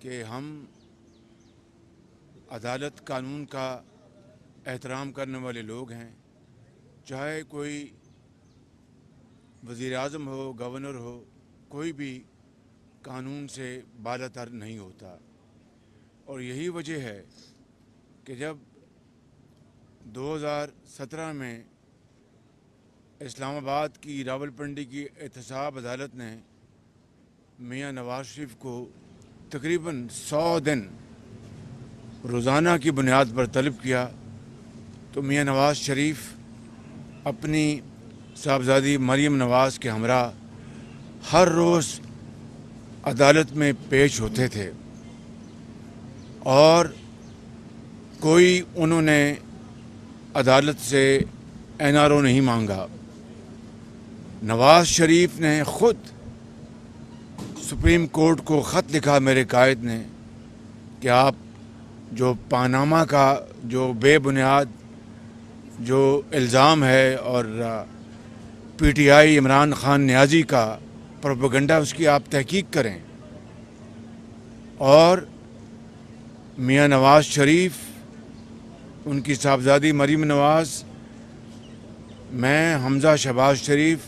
کہ ہم عدالت قانون کا احترام کرنے والے لوگ ہیں، چاہے کوئی وزیر اعظم ہو، گورنر ہو، کوئی بھی قانون سے بالا تر نہیں ہوتا۔ اور یہی وجہ ہے کہ جب 2017 میں اسلام آباد کی راولپنڈی کی احتساب عدالت نے میاں نواز شریف کو تقریباً 100 دن روزانہ کی بنیاد پر طلب کیا، تو میاں نواز شریف اپنی صاحبزادی مریم نواز کے ہمراہ ہر روز عدالت میں پیش ہوتے تھے، اور کوئی انہوں نے عدالت سے NRO نہیں مانگا۔ نواز شریف نے خود سپریم کورٹ کو خط لکھا میرے قائد نے کہ آپ جو پاناما کا جو بے بنیاد جو الزام ہے اور PTI عمران خان نیازی کا پروپیگنڈا، اس کی آپ تحقیق کریں۔ اور میاں نواز شریف، ان کی صاحبزادی مریم نواز، میں، حمزہ شہباز شریف،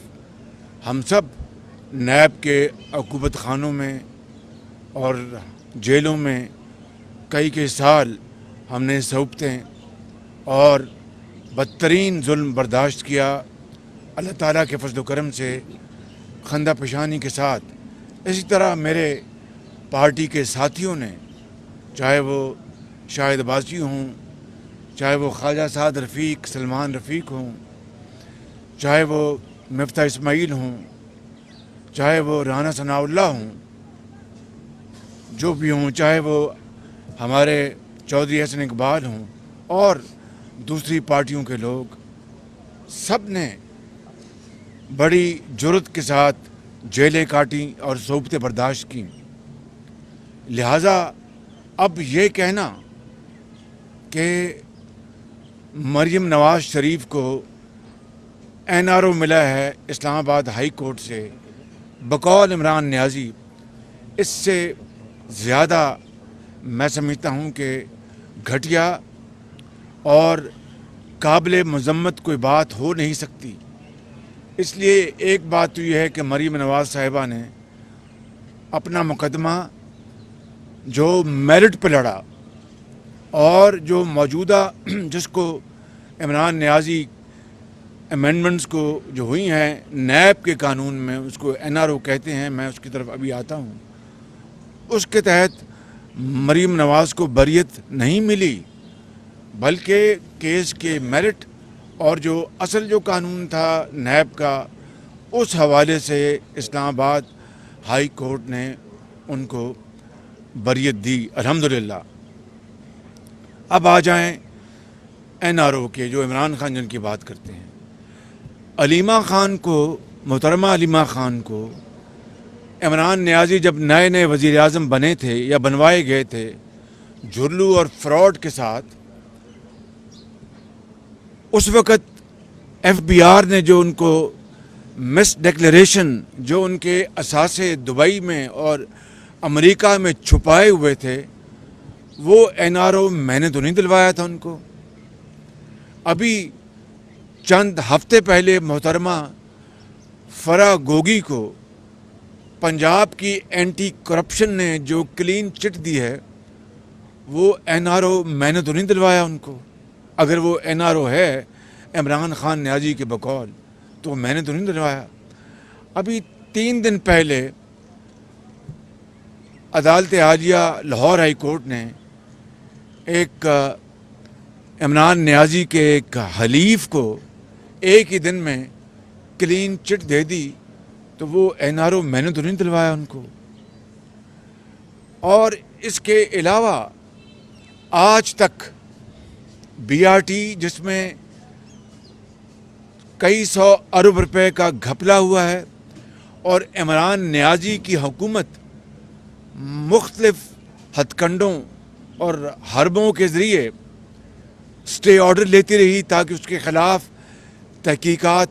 ہم سب نیب کے عقوبت خانوں میں اور جیلوں میں کئی سال ہم نے صحبتیں اور بدترین ظلم برداشت کیا، اللہ تعالیٰ کے فضل و کرم سے خندہ پیشانی کے ساتھ۔ اسی طرح میرے پارٹی کے ساتھیوں نے، چاہے وہ شاہد عباسی ہوں، چاہے وہ خواجہ سعد رفیق، سلمان رفیق ہوں، چاہے وہ مفتاح اسماعیل ہوں، چاہے وہ رانا ثناء اللہ ہوں، جو بھی ہوں، چاہے وہ ہمارے چودھری حسن اقبال ہوں اور دوسری پارٹیوں کے لوگ، سب نے بڑی جرات کے ساتھ جیلیں کاٹیں اور صحبتیں برداشت کیں۔ لہٰذا اب یہ کہنا کہ مریم نواز شریف کو NRO ملا ہے اسلام آباد ہائی کورٹ سے بقول عمران نیازی، اس سے زیادہ میں سمجھتا ہوں کہ گھٹیا اور قابل مذمت کوئی بات ہو نہیں سکتی۔ اس لیے ایک بات تو یہ ہے کہ مریم نواز صاحبہ نے اپنا مقدمہ جو میرٹ پہ لڑا اور جو موجودہ جس کو عمران نیازی امینڈمنٹس کو جو ہوئی ہیں نیب کے قانون میں، اس کو NRO کہتے ہیں، میں اس کی طرف ابھی آتا ہوں، اس کے تحت مریم نواز کو بریت نہیں ملی، بلکہ کیس کے میرٹ اور جو اصل جو قانون تھا نیب کا، اس حوالے سے اسلام آباد ہائی کورٹ نے ان کو بریت دی، الحمدللہ۔ اب آ جائیں NRO کے، جو عمران خان جن کی بات کرتے ہیں۔ علیمہ خان کو، محترمہ علیمہ خان کو، عمران نیازی جب نئے وزیر اعظم بنے تھے یا بنوائے گئے تھے جھرلو اور فراڈ کے ساتھ، اس وقت FBR نے جو ان کو مس ڈکلیریشن، جو ان کے اثاثے دبئی میں اور امریکہ میں چھپائے ہوئے تھے، وہ NRO میں نے تو نہیں دلوایا تھا ان کو۔ ابھی چند ہفتے پہلے محترمہ فرح گوگی کو پنجاب کی اینٹی کرپشن نے جو کلین چٹ دی ہے، وہ NRO میں نے تو نہیں دلوایا ان کو۔ اگر وہ NRO ہے عمران خان نیازی کے بقول، تو میں نے تو نہیں دلوایا۔ ابھی 3 دن پہلے عدالت عالیہ لاہور ہائی کورٹ نے ایک عمران نیازی کے ایک حلیف کو ایک ہی دن میں کلین چٹ دے دی، تو وہ NRO میں نے تو نہیں دلوایا ان کو۔ اور اس کے علاوہ آج تک BRT، جس میں کئی 100 ارب روپے کا گھپلا ہوا ہے، اور عمران نیازی کی حکومت مختلف ہتھ کنڈوں اور حربوں کے ذریعے اسٹے آرڈر لیتی رہی تاکہ اس کے خلاف تحقیقات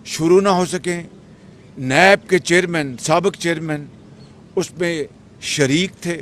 شروع نہ ہو سکیں۔ نیب کے چیئرمین، سابق چیئرمین اس میں شریک تھے۔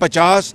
50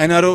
NRO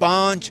5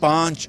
5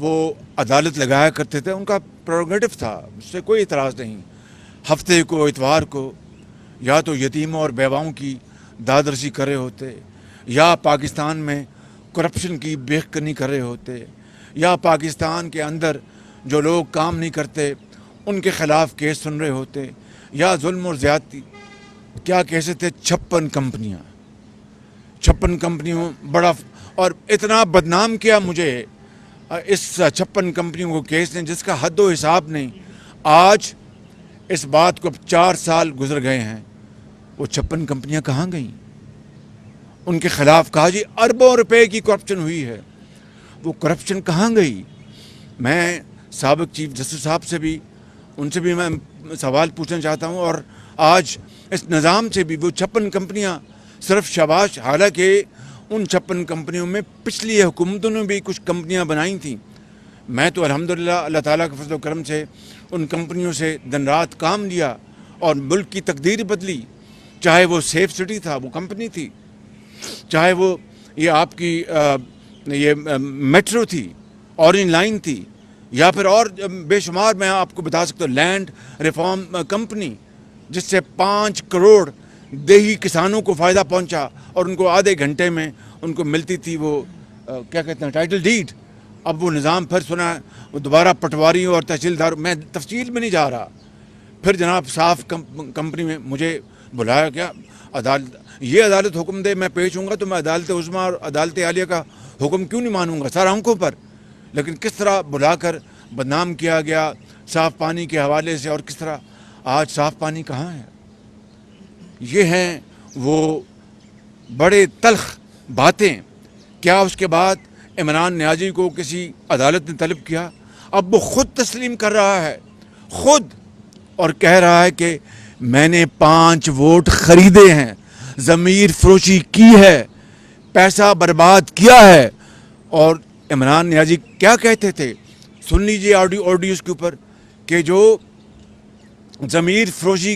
وہ عدالت لگایا کرتے تھے، ان کا پروگیٹو تھا، اس سے کوئی اعتراض نہیں. ہفتے کو اتوار کو یا تو یتیموں اور بیواؤں کی دادرسی کر رہے ہوتے، یا پاکستان میں کرپشن کی بیخ کنی کر رہے ہوتے، یا پاکستان کے اندر جو لوگ کام نہیں کرتے ان کے خلاف کیس سن رہے ہوتے، یا ظلم اور زیادتی. کیا کیسے تھے 56 کمپنیاں، 56 کمپنیوں بڑا، اور اتنا بدنام کیا مجھے اس 56 کمپنیوں کو کیس نے جس کا حد و حساب نہیں. آج اس بات کو 4 سال گزر گئے ہیں، وہ 56 کمپنیاں کہاں گئیں؟ ان کے خلاف کہا جی اربوں روپے کی کرپشن ہوئی ہے، وہ کرپشن کہاں گئی؟ میں سابق چیف جسٹس صاحب سے بھی، ان سے بھی میں سوال پوچھنا چاہتا ہوں، اور آج اس نظام سے بھی. وہ 56 کمپنیاں صرف شاباش، حالانکہ ان 56 کمپنیوں میں پچھلی حکومتوں نے بھی کچھ کمپنیاں بنائی تھیں. میں تو الحمدللہ اللہ تعالیٰ کے فضل و کرم سے ان کمپنیوں سے دن رات کام لیا اور ملک کی تقدیر بدلی. چاہے وہ سیف سٹی تھا، وہ کمپنی تھی، چاہے وہ یہ آپ کی یہ میٹرو تھی، اورنج لائن تھی، یا پھر اور بے شمار میں آپ کو بتا سکتا ہوں لینڈ ریفارم کمپنی، جس سے 5 کروڑ دیہی کسانوں کو فائدہ پہنچا اور ان کو آدھے گھنٹے میں ان کو ملتی تھی وہ کیا کہتے ہیں ٹائٹل ڈیڈ. اب وہ نظام پھر سنا ہے، وہ دوبارہ پٹواریوں اور تحصیلدار، میں تفصیل میں نہیں جا رہا. پھر جناب صاف کمپنی میں مجھے بلایا گیا، عدالت، یہ عدالت حکم دے میں پیش ہوں گا تو میں عدالت عظمیٰ اور عدالت عالیہ کا حکم کیوں نہیں مانوں گا سر آنکھوں پر. لیکن کس طرح بلا کر بدنام کیا گیا صاف پانی کے حوالے سے، اور کس طرح آج صاف پانی کہاں ہے. یہ ہیں وہ بڑے تلخ باتیں. کیا اس کے بعد عمران نیازی کو کسی عدالت نے طلب کیا؟ اب وہ خود تسلیم کر رہا ہے، خود، اور کہہ رہا ہے کہ میں نے 5 ووٹ خریدے ہیں، ضمیر فروشی کی ہے، پیسہ برباد کیا ہے. اور عمران نیازی کیا کہتے تھے؟ سن لیجئے آڈیوز کے اوپر، کہ جو ضمیر فروشی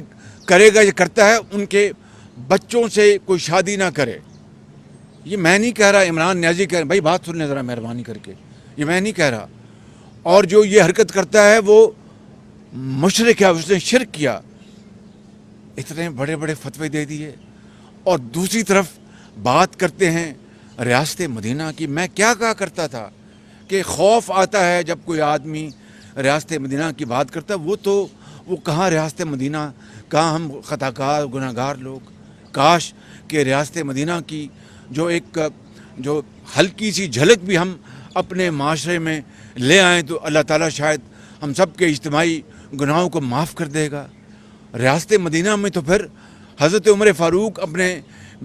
کرے گا، یہ کرتا ہے، ان کے بچوں سے کوئی شادی نہ کرے. یہ میں نہیں کہہ رہا، عمران نیازی کہہ رہا. بھائی بات سن لیں ذرا مہربانی کر کے، یہ میں نہیں کہہ رہا. اور جو یہ حرکت کرتا ہے وہ مشرک ہے، اس نے شرک کیا. اتنے بڑے بڑے فتوے دے دیے، اور دوسری طرف بات کرتے ہیں ریاست مدینہ کی. میں کیا کہا کرتا تھا کہ خوف آتا ہے جب کوئی آدمی ریاست مدینہ کی بات کرتا ہے. وہ کہاں ریاست مدینہ، کہاں ہم خطا کار گناہ گار لوگ. کاش کہ ریاست مدینہ کی جو ہلکی سی جھلک بھی ہم اپنے معاشرے میں لے آئیں تو اللہ تعالیٰ شاید ہم سب کے اجتماعی گناہوں کو معاف کر دے گا. ریاست مدینہ میں تو پھر حضرت عمر فاروق اپنے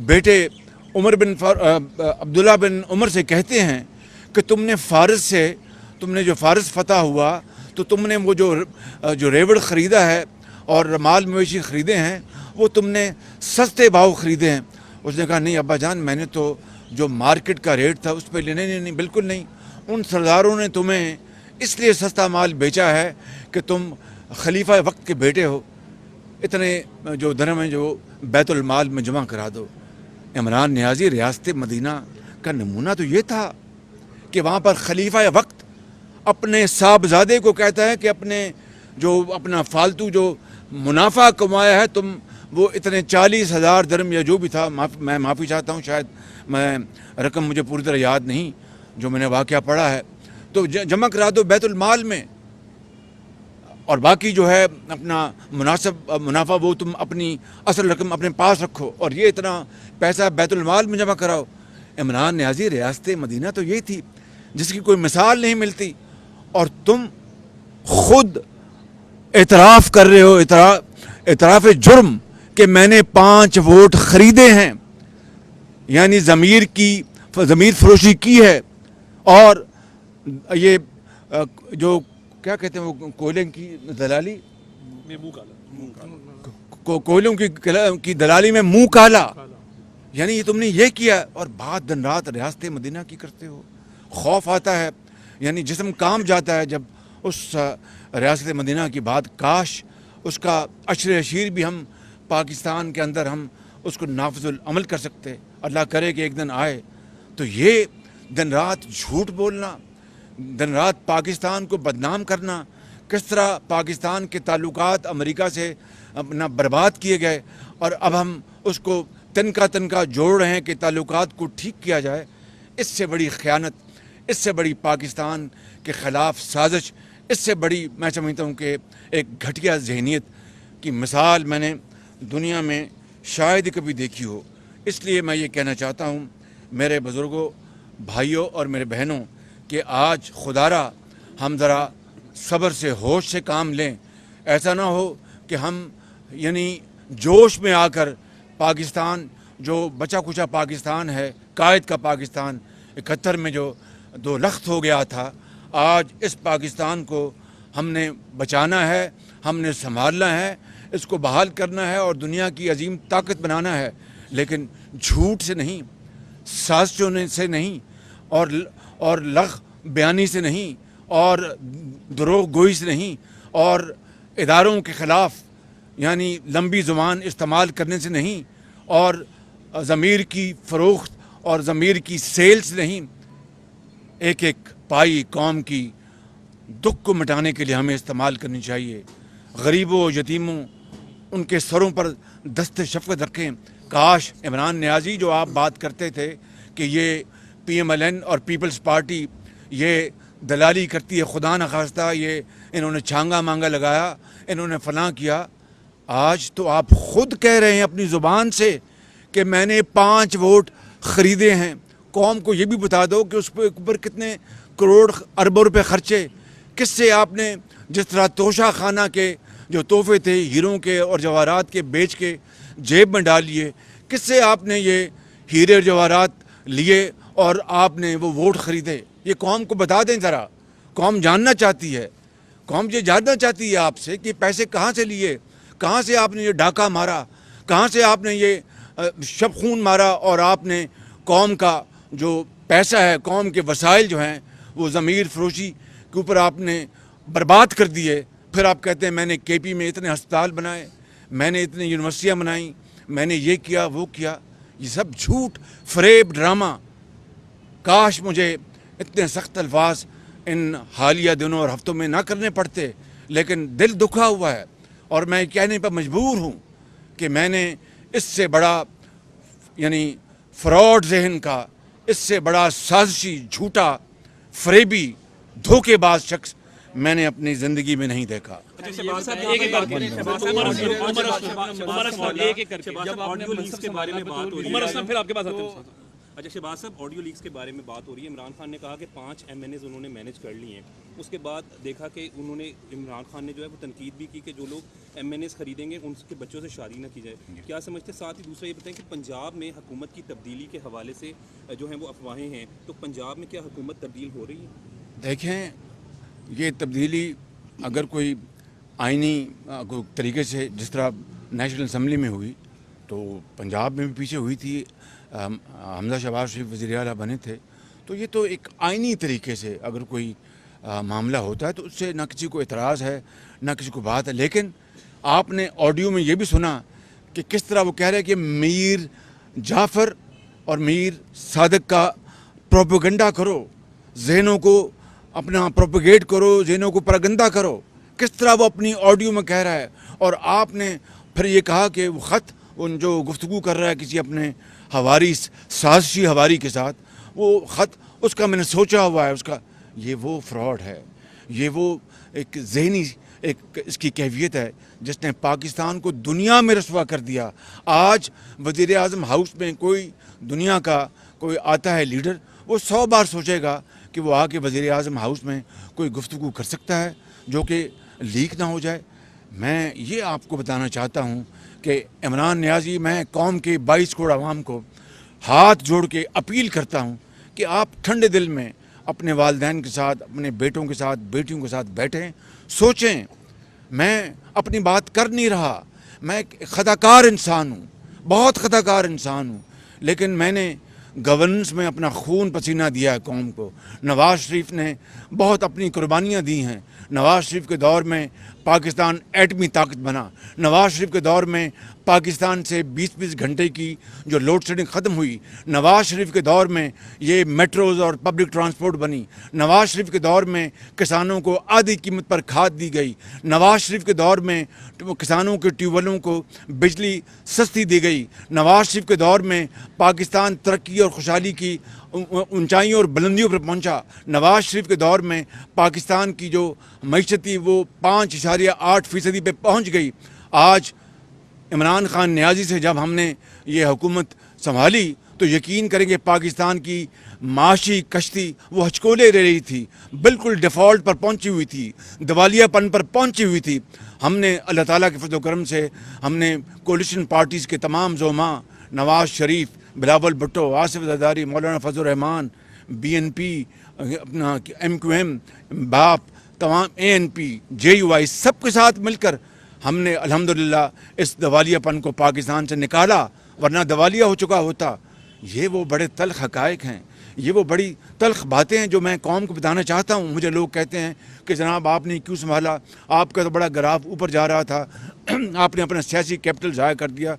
بیٹے عبداللہ بن عمر سے کہتے ہیں کہ تم نے جو فارس فتح ہوا تو تم نے وہ جو ریوڑ خریدا ہے اور مال مویشی خریدے ہیں وہ تم نے سستے بھاؤ خریدے ہیں. اس نے کہا نہیں ابا جان، میں نے تو جو مارکیٹ کا ریٹ تھا اس پہ لینے نہیں، بالکل نہیں. ان سرداروں نے تمہیں اس لیے سستا مال بیچا ہے کہ تم خلیفہ وقت کے بیٹے ہو، اتنے جو درہم ہیں جو بیت المال میں جمع کرا دو. عمران نیازی ریاست مدینہ کا نمونہ تو یہ تھا کہ وہاں پر خلیفہ وقت اپنے صاحبزادے کو کہتا ہے کہ اپنا فالتو جو منافع کمایا ہے تم وہ اتنے 40,000 درہم یا جو بھی تھا، میں معافی چاہتا ہوں، شاید میں رقم مجھے پوری طرح یاد نہیں جو میں نے واقعہ پڑھا ہے، تو جمع کرا دو بیت المال میں، اور باقی جو ہے اپنا منافع وہ تم اپنی اصل رقم اپنے پاس رکھو، اور یہ اتنا پیسہ بیت المال میں جمع کراؤ. عمران نیازی ریاست مدینہ تو یہ تھی جس کی کوئی مثال نہیں ملتی، اور تم خود اعتراف کر رہے ہو، اعتراف جرم کہ میں نے 5 ووٹ خریدے ہیں، یعنی ضمیر فروشی کی ہے. اور یہ جو کیا کہتے ہیں وہ کوئلے کی دلالی میں کوئلوں کی دلالی میں منہ کالا، یعنی یہ تم نے یہ کیا، اور بات دن رات ریاست مدینہ کی کرتے ہو. خوف آتا ہے، یعنی جسم کام جاتا ہے جب اس ریاست مدینہ کی بات. کاش اس کا عشر اشیر بھی ہم پاکستان کے اندر ہم اس کو نافذ العمل کر سکتے. اللہ کرے کہ ایک دن آئے. تو یہ دن رات جھوٹ بولنا، دن رات پاکستان کو بدنام کرنا، کس طرح پاکستان کے تعلقات امریکہ سے اپنا برباد کیے گئے اور اب ہم اس کو تنکا جوڑ رہے ہیں کہ تعلقات کو ٹھیک کیا جائے، اس سے بڑی خیانت، اس سے بڑی پاکستان کے خلاف سازش، اس سے بڑی میں سمجھتا ہوں کہ ایک گھٹیا ذہنیت کی مثال میں نے دنیا میں شاید ہی کبھی دیکھی ہو۔ اس لیے میں یہ کہنا چاہتا ہوں میرے بزرگوں، بھائیوں اور میرے بہنوں کہ آج خدارا ہم ذرا صبر سے، ہوش سے کام لیں۔ ایسا نہ ہو کہ ہم جوش میں آ کر پاکستان، جو بچا کچا پاکستان ہے، قائد کا پاکستان 71 میں جو 2 لخت ہو گیا تھا، آج اس پاکستان کو ہم نے بچانا ہے، ہم نے سنبھالنا ہے، اس کو بحال کرنا ہے اور دنیا کی عظیم طاقت بنانا ہے، لیکن جھوٹ سے نہیں، سازشوں سے نہیں، اور لغ بیانی سے نہیں، اور دروغ گوئی سے نہیں، اور اداروں کے خلاف لمبی زبان استعمال کرنے سے نہیں، اور ضمیر کی فروخت اور ضمیر کی سیل سے نہیں۔ ایک ایک پائی قوم کی دکھ کو مٹانے کے لیے ہمیں استعمال کرنی چاہیے۔ غریبوں، یتیموں، ان کے سروں پر دست شفقت رکھیں۔ کاش عمران نیازی جو آپ بات کرتے تھے کہ یہ PMLN اور پیپلز پارٹی یہ دلالی کرتی ہے، خدا نخواستہ یہ انہوں نے چھانگا مانگا لگایا، انہوں نے فلاں کیا، آج تو آپ خود کہہ رہے ہیں اپنی زبان سے کہ میں نے 5 ووٹ خریدے ہیں۔ قوم کو یہ بھی بتا دو کہ اس پہ اوپر کتنے کروڑ اربوں روپے خرچے، کس سے آپ نے جس طرح توشہ خانہ کے جو تحفے تھے ہیروں کے اور جواہرات کے بیچ کے جیب میں ڈال لیے، کس سے آپ نے یہ ہیرے اور جواہرات لیے اور آپ نے وہ ووٹ خریدے؟ یہ قوم کو بتا دیں ذرا، قوم جاننا چاہتی ہے، قوم یہ جاننا چاہتی ہے آپ سے کہ پیسے کہاں سے لیے، کہاں سے آپ نے یہ ڈاکہ مارا، کہاں سے آپ نے یہ شب خون مارا، اور آپ نے قوم کا جو پیسہ ہے، قوم کے وسائل جو ہیں وہ ضمیر فروشی کے اوپر آپ نے برباد کر دیے۔ پھر آپ کہتے ہیں میں نے KP میں اتنے ہسپتال بنائے، میں نے اتنی یونیورسٹیاں بنائیں، میں نے یہ کیا وہ کیا۔ یہ سب جھوٹ، فریب، ڈرامہ۔ کاش مجھے اتنے سخت الفاظ ان حالیہ دنوں اور ہفتوں میں نہ کرنے پڑتے، لیکن دل دکھا ہوا ہے اور میں کہنے پر مجبور ہوں کہ میں نے اس سے بڑا فراڈ ذہن کا، اس سے بڑا سازشی، جھوٹا، فریبی، دھوکے باز شخص میں نے اپنی زندگی میں نہیں دیکھا۔ اچھا شہباز صاحب، آڈیو لیکس کے بارے میں بات ہو رہی ہے۔ عمران خان نے کہا کہ 5 MNAs انہوں نے مینیج کر لی ہیں، اس کے بعد دیکھا کہ انہوں نے عمران خان نے جو ہے وہ تنقید بھی کی کہ جو لوگ MNAs خریدیں گے ان کے بچوں سے شادی نہ کی جائے۔ کیا سمجھتے؟ ساتھ ہی دوسرا یہ بتائیں کہ پنجاب میں حکومت کی تبدیلی کے حوالے سے جو ہیں وہ افواہیں ہیں، تو پنجاب میں کیا حکومت تبدیل ہو رہی ہے؟ دیکھیں، یہ تبدیلی اگر کوئی آئینی طریقے سے جس طرح نیشنل اسمبلی میں ہوئی تو پنجاب میں بھی پیچھے ہوئی تھی، حمزہ شہباز شریف وزیر اعلیٰ بنے تھے، تو یہ تو ایک آئینی طریقے سے اگر کوئی معاملہ ہوتا ہے تو اس سے نہ کسی کو اعتراض ہے نہ کسی کو بات ہے۔ لیکن آپ نے آڈیو میں یہ بھی سنا کہ کس طرح وہ کہہ رہے ہیں کہ میر جعفر اور میر صادق کا پروپیگنڈا کرو، ذہنوں کو اپنا پروپیگیٹ کرو، ذہنوں کو پراگندہ کرو، کس طرح وہ اپنی آڈیو میں کہہ رہا ہے۔ اور آپ نے پھر یہ کہا کہ وہ خط ان جو گفتگو کر رہا ہے کسی اپنے ہواری، سازشی ہواری کے ساتھ، وہ خط اس کا میں نے سوچا ہوا ہے، اس کا یہ وہ فراڈ ہے، یہ وہ ایک ذہنی ایک اس کی کیفیت ہے جس نے پاکستان کو دنیا میں رسوا کر دیا۔ آج وزیر اعظم ہاؤس میں کوئی دنیا کا کوئی آتا ہے لیڈر، وہ 100 بار سوچے گا کہ وہ آ کے وزیر اعظم ہاؤس میں کوئی گفتگو کر سکتا ہے جو کہ لیک نہ ہو جائے۔ میں یہ آپ کو بتانا چاہتا ہوں کہ عمران نیازی، میں قوم کے 22 کروڑ عوام کو ہاتھ جوڑ کے اپیل کرتا ہوں کہ آپ ٹھنڈے دل میں اپنے والدین کے ساتھ، اپنے بیٹوں کے ساتھ، بیٹیوں کے ساتھ بیٹھیں، سوچیں۔ میں اپنی بات کر نہیں رہا، میں ایک خطاکار انسان ہوں، بہت خطاکار انسان ہوں، لیکن میں نے گورننس میں اپنا خون پسینہ دیا ہے قوم کو۔ نواز شریف نے بہت اپنی قربانیاں دی ہیں۔ نواز شریف کے دور میں پاکستان ایٹمی طاقت بنا، نواز شریف کے دور میں پاکستان سے 20-20 گھنٹے کی جو لوڈ شیڈنگ ختم ہوئی، نواز شریف کے دور میں یہ میٹروز اور پبلک ٹرانسپورٹ بنی، نواز شریف کے دور میں کسانوں کو آدھی قیمت پر کھاد دی گئی، نواز شریف کے دور میں کسانوں کے ٹیوب ویلوں کو بجلی سستی دی گئی، نواز شریف کے دور میں پاکستان ترقی اور خوشحالی کی اونچائیوں اور بلندیوں پر پہنچا، نواز شریف کے دور میں پاکستان کی جو معیشت تھی وہ 5.8% پہ پہنچ گئی۔ آج عمران خان نیازی سے جب ہم نے یہ حکومت سنبھالی تو یقین کریں کہ پاکستان کی معاشی کشتی وہ ہچکولے رہ رہی تھی، بالکل ڈیفالٹ پر پہنچی ہوئی تھی، دیوالیہ پن پر پہنچی ہوئی تھی۔ ہم نے اللہ تعالیٰ کے فضل و کرم سے ہم نے کولیشن پارٹیز کے تمام زعماء، نواز شریف، بلاول بھٹو، آصف زرداری، مولانا فضل الرحمان، BNP، اپنا MQM، باپ، تمام ANP، JUI، سب کے ساتھ مل کر ہم نے الحمدللہ اس دیوالیہ پن کو پاکستان سے نکالا، ورنہ دیوالیہ ہو چکا ہوتا۔ یہ وہ بڑے تلخ حقائق ہیں، یہ وہ بڑی تلخ باتیں ہیں جو میں قوم کو بتانا چاہتا ہوں۔ مجھے لوگ کہتے ہیں کہ جناب آپ نے کیوں سنبھالا، آپ کا تو بڑا گراف اوپر جا رہا تھا، آپ نے اپنا سیاسی کیپٹل ضائع کر دیا۔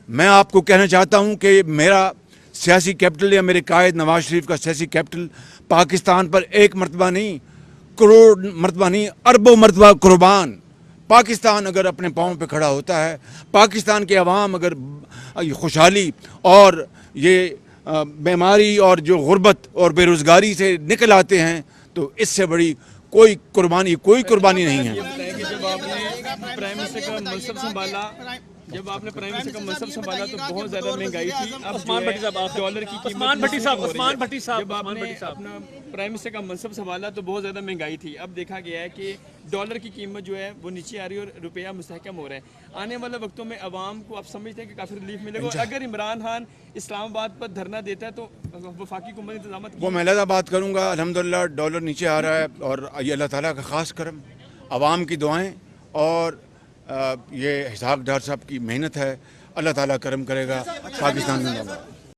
میں آپ کو کہنا چاہتا ہوں کہ میرا سیاسی کیپٹل یا میرے قائد نواز شریف کا سیاسی کیپٹل پاکستان پر ایک مرتبہ نہیں، کروڑ مرتبہ نہیں، اربوں مرتبہ قربان۔ پاکستان اگر اپنے پاؤں پہ کھڑا ہوتا ہے، پاکستان کے عوام اگر خوشحالی اور یہ بیماری اور جو غربت اور بے روزگاری سے نکل آتے ہیں تو اس سے بڑی کوئی قربانی نہیں ہے۔ جب آپ نے پرائم منسٹر کا منصب سنبھالا تو بہت زیادہ مہنگائی تھی۔ عثمان بھٹی صاحب، ڈالر کی قیمت، جب آپ نے اپنا پرائم منسٹر کا منصب سنبھالا تو بہت زیادہ مہنگائی تھی۔ اب دیکھا گیا ہے کہ ڈالر کی قیمت جو ہے وہ نیچے آ رہی ہے اور روپیہ مستحکم ہو رہا ہے۔ آنے والے وقتوں میں عوام کو آپ سمجھتے ہیں کہ کافی ریلیف ملے گا؟ اگر عمران خان اسلام آباد پر دھرنا دیتا ہے تو وفاقی حکومت انتظامات وہ میں علیحدہ بات کروں گا۔ الحمدللہ ڈالر نیچے آ رہا ہے اور یہ اللہ تعالیٰ کا خاص کرم، عوام کی دعائیں اور یہ اسحاق ڈار صاحب کی محنت ہے۔ اللہ تعالیٰ کرم کرے گا، پاکستان زندہ باد۔